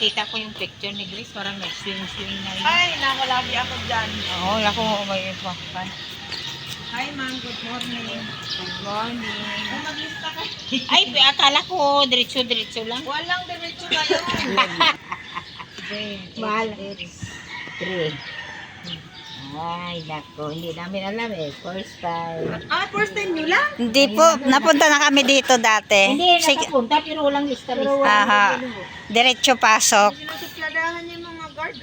nakita ko yung picture ni Grace, parang nag-swing-swing na yun. Ay, nakalabi ako dyan. Oo, naku, may impakan. Hi ma'am, good morning. Good morning. Ay, maglista ka. Ay, akala ko, diretso-diretso lang. Walang diretso na yun. Mahal. 3. Ay, naku, hindi namin alam eh. First time. First time nyo lang? Hindi po, napunta na kami dito dati. Hindi, nakapunta, pero walang lista-lista. Aha, diretso pasok. Sinusupladahan niya yung mga guard.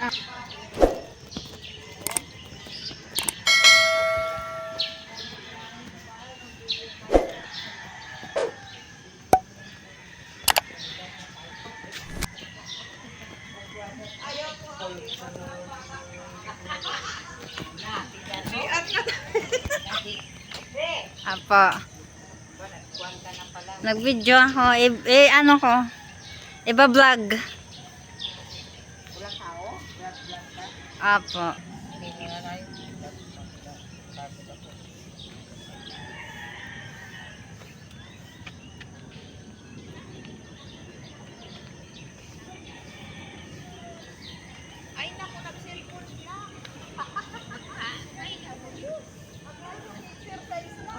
Apo. Nag-video ako. Ano ko? Iba-vlog. Apo. Ay, naku, nag-cellphone na. Ay, naku, Diyos. Exercise na.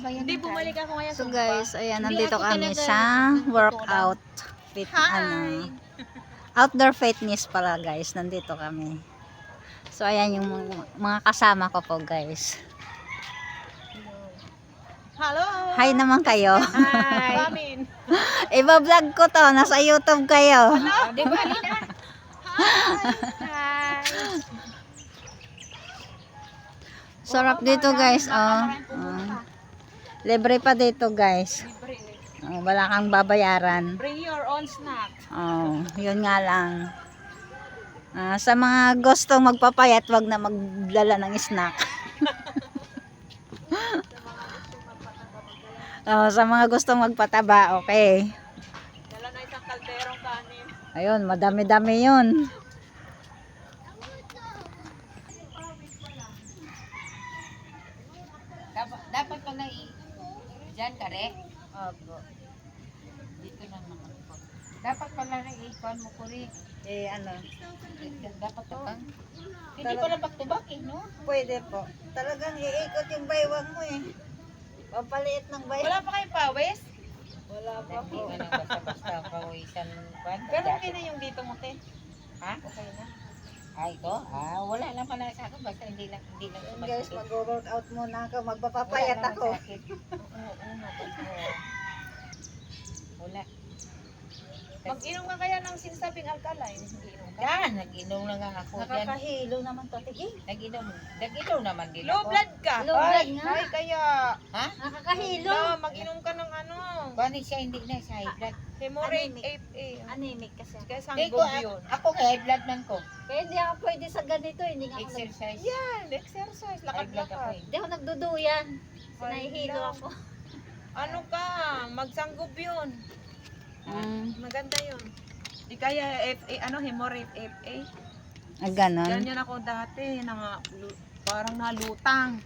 Hindi, bumalik ako ngayon. So guys, ayan, nandito kami sa workout fit, outdoor fitness pala guys, nandito kami. So ayan yung mga kasama ko po guys. Hello! Hi naman kayo. Hi! Amin. Iba-vlog ko to, nasa YouTube kayo. Di ba, Lina? Hi! Sarap dito guys, oh. Libre pa dito guys. Oh, wala kang babayaran. Bring your own snack. Oh, yun nga lang. Sa mga gustong magpapayat, wag na magdala ng snack. Sa mga gustong magpataba, okay. kalderong kanin. Ayun, madami-dami yun. Dapat pala dyan ka rin. Opo. Dito lang naman po. Dapat pala na ikon mo ko rin. Ano? Dapat ka kang. Hindi pala back to back eh, no? Pwede po. Talagang iikot yung baywang mo eh. Papaliit ng baywang. Wala pa kayong pawis? Wala pa Hindi po. ka lang basta-basta pawisan. Pero okay na yung dito mo, te. Ha? Okay na. Ito? Wala lang pala sa akin. Basta hindi lang Ayun, guys, sumasakit. mag-workout muna ako. Magpapapayat Wala ako. naman sakit. Wala. Mag-inom ka kaya ng sinasabing alkaline. Mag-inom ka. Yan, nag-inom na nga ako dyan. Nakakahilo naman to, tige. Nag-inom naman din Low ako. blood ka. Low blood Ay, nga. ay, kaya. Ha? Nakakahilo. No, mag-inom ka ng ano. Bakit siya hindi na sa high blood? Hemorrhage Anemic. 8A. Anemic kasi. Kaya Hindi sanggol ko, yun. ako kay high blood man ko. Kaya hindi ako pwede sa ganito. Hindi nga ako, Exercise. Yan, exercise. High blood ako Lakad-lakad. hindi ako nagduduyan. Ay, Nahihilo lang. ako. Ano ka? Magsanggob yun. Maganda yun. Di kaya FA, hemorrhage 8A. Ganon. Ganyan ako dati. Parang nalutang.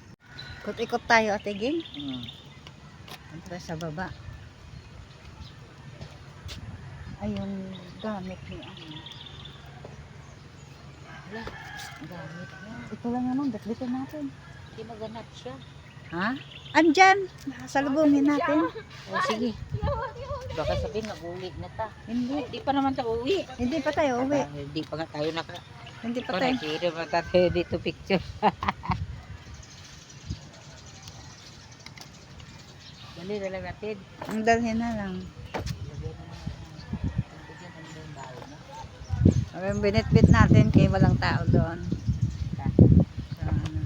Ikot-ikot tayo, ate Ging. Hmm. Punta sa baba. Ayun, gamit ni ano. Wala. Gamit niya. Ito lang naman, bitbitin natin. Hindi maganap siya. Ha? Andyan! Salubungin natin. O sige. Baka sabihin nag-uwi na ta. Hindi. Hindi pa naman tayo uwi. Hindi pa tayo uwi. Hindi pa nga tayo Hindi pa tayo. nakakira pa tayo dito picture. Dali na lang natin. Ang dalhin na lang. Ang binitbit natin kay walang tao doon. So, ano.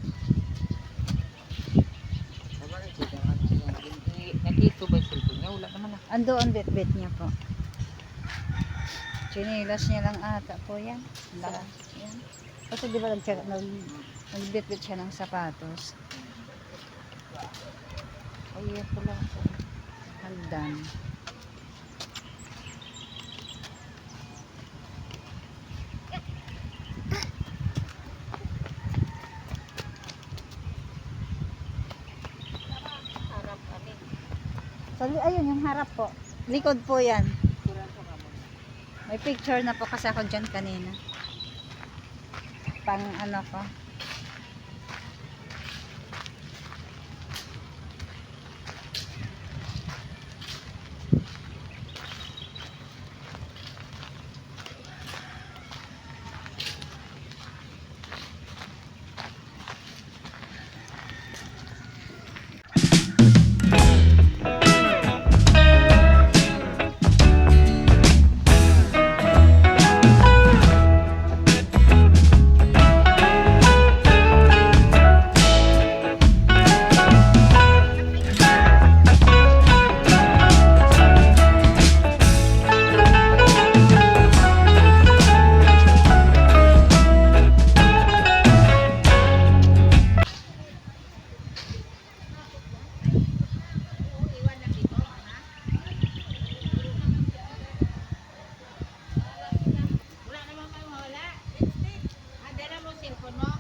Nandito ba yung cellphone niya? Wala naman na. Andoon bitbit niya po. Chinilas niya lang ata po yan. Lahat. Yan. Kasi di ba nagbitbit siya ng sapatos. Ay, ito lang. Hagdan. Harap kami. Ayun yung harap po. Likod po yan. May picture na po kasi ako dyan kanina. Pang ano ko. Wala naman kayo mawala. Dala mo cellphone mo.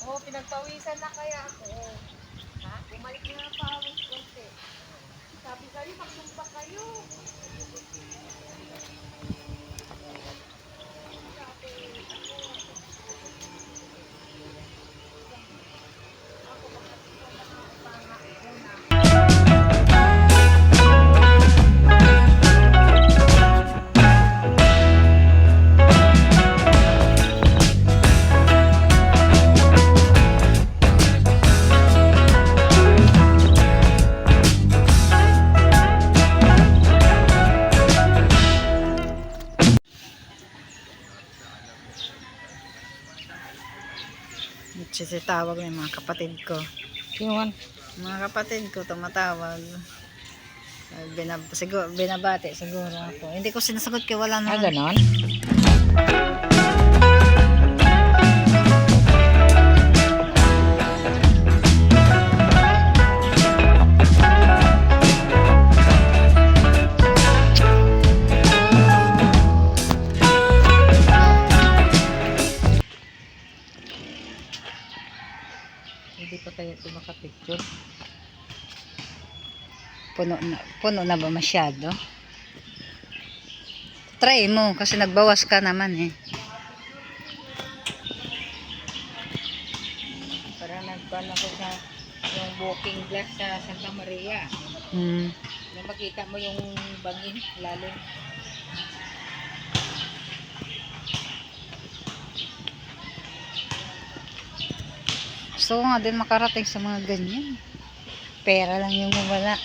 Oh, pinagpawisan na kaya ako. Ha? Bumalik na ang pawis konti. Sabi kayo, magsumpa kayo. Sitawag ng mga kapatid ko. Sino man? Mga kapatid ko tumatawag. Binabati siguro ako. Hindi ko sinasagot kaya wala na. ganon? Hindi pa kaya ito makapicture. Puno na ba masyado? Try mo kasi nagbawas ka naman eh. Parang nagpala ko sa yung walking glass sa Santa Maria. Hmm. Na makita mo yung bangin lalim. Gusto ko nga din makarating sa mga ganyan. Pera lang yung wala.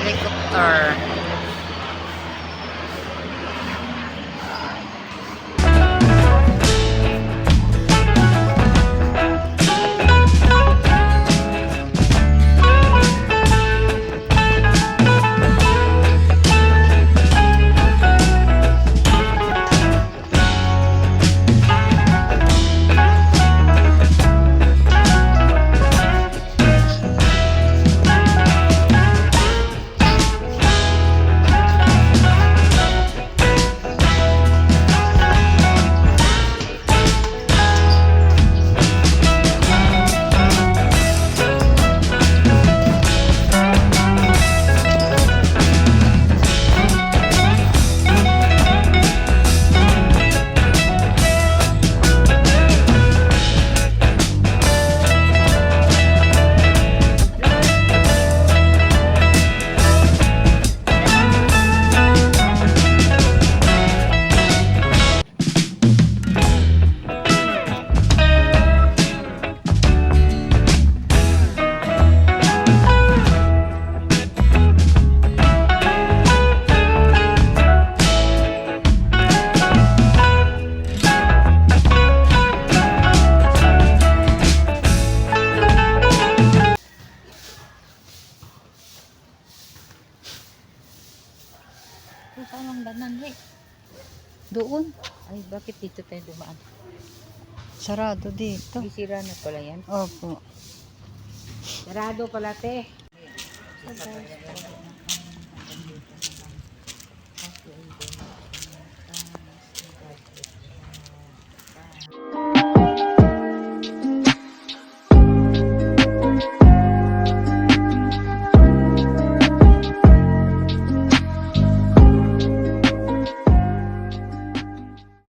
Helicopter. Saan ang danan, hey? Doon. Ay, bakit dito tayo dumaan? Sarado dito. Isira na pala yan. Opo. Sarado pala, te.